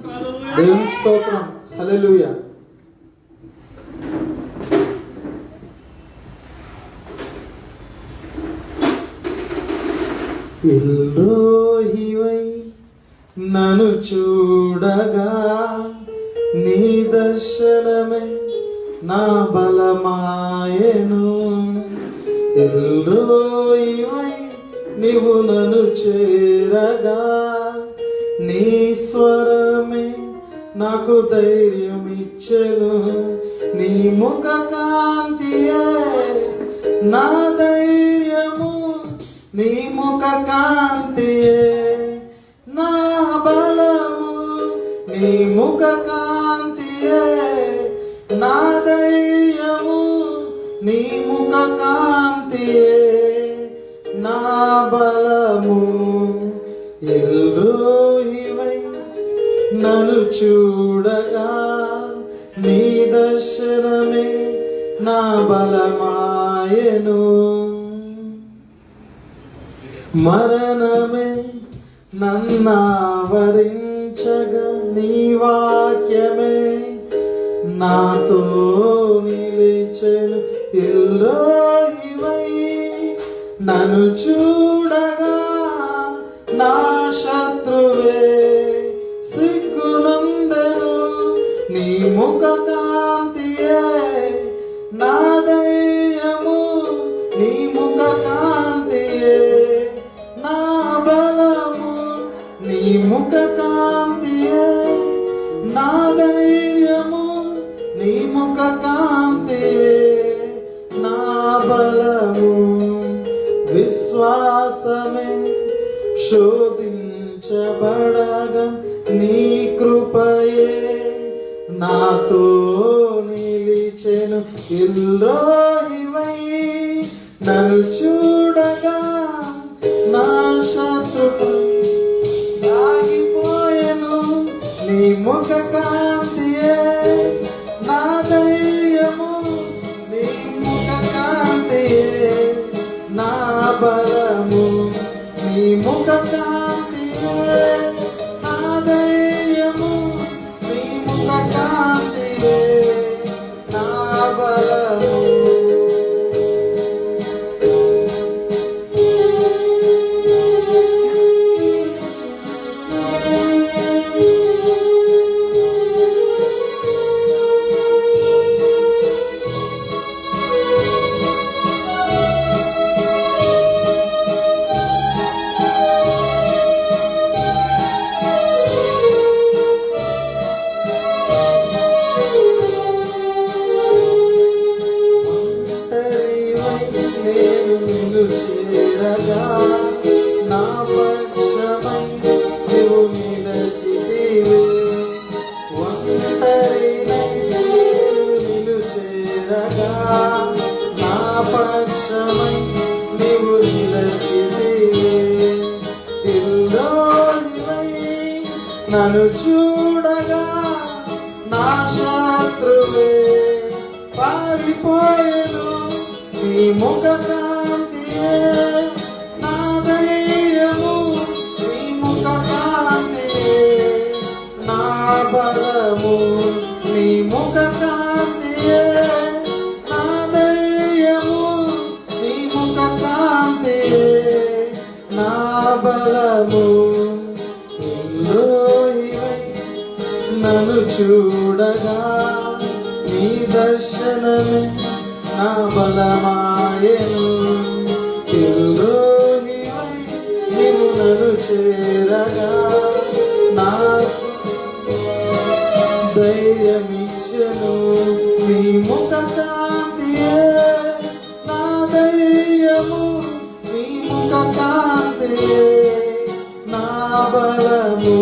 దేవునికి స్తోత్రం. హల్లెలూయా. ఎల్రోహివై నన్ను చూడగా నీ దర్శనమే నా బలమాయెను. ఎల్రోహివై నీవు నన్ను చేరగా నీ స్వరమే నాకు ధైర్యం ఇచ్చెను. నీ ముఖ కాంతియే నా ధైర్యము, నీ ముఖ కాంతియే నా బలము, నీ ముఖ కాంతియే నా ధైర్యము, నీ ముఖ కాంతియే నా బలము. ఎల్రోహివై నన్ను చూడగా నీ దర్శనమే నా బలమాయెను. మరణమే నన్నావరించగా నీ వాక్యమే నాతో నిలిచెను. ఎల్రోహివై నన్ను చూడగా నా శత్రువే సిగ్గునందెను. నీ ముఖ కాంతియే నా ధైర్యము, నీ ముఖ కాంతియే నా బలము, నీ ముఖ కాంతియే నా ధైర్యము, నీ ముఖ కాంతియే నా బలము. విశ్వాసమే శోధించబడగా నీ కృపయే నాతో నిలిచెను. ఎల్రోహివై నన్ను చూడగా నా శత్రువు సాగిపోయెను. నీ ముఖ కాంతియే నా ధైర్యము, నీ ముఖ కాంతియే నా బలము, నీ ముఖ కాంతియే నా ధైర్యము, నీ ముఖ కాంతియే నా బలము. నేను నిన్ను చేరగా నా పక్షమై నీవు నిలచితివి. ఒంటరినై నేను నిన్ను చేరగా నా పక్షమై నీవు నిలచితివి. ఎల్రోహివై నన్ను చూడగా నా శత్రువే పారిపోయెను. నీ ముఖ కాంతియే నా ధైర్యము, నీ ముఖ కాంతియే నా బలము, నీ ముఖ కాంతియే నా ధైర్యము, నీ ముఖ కాంతియే నా బలము. ఎల్రోహివై నన్ను చూడగా నీ దర్శనమే నా బలమాయెను. ఎల్రోహివై నీవు నన్ను చేరగా నాకు ధైర్యమిచ్చెను. నీ ముఖ కాంతియే నా ధైర్యము, నీ ముఖ కాంతియే నా బలము.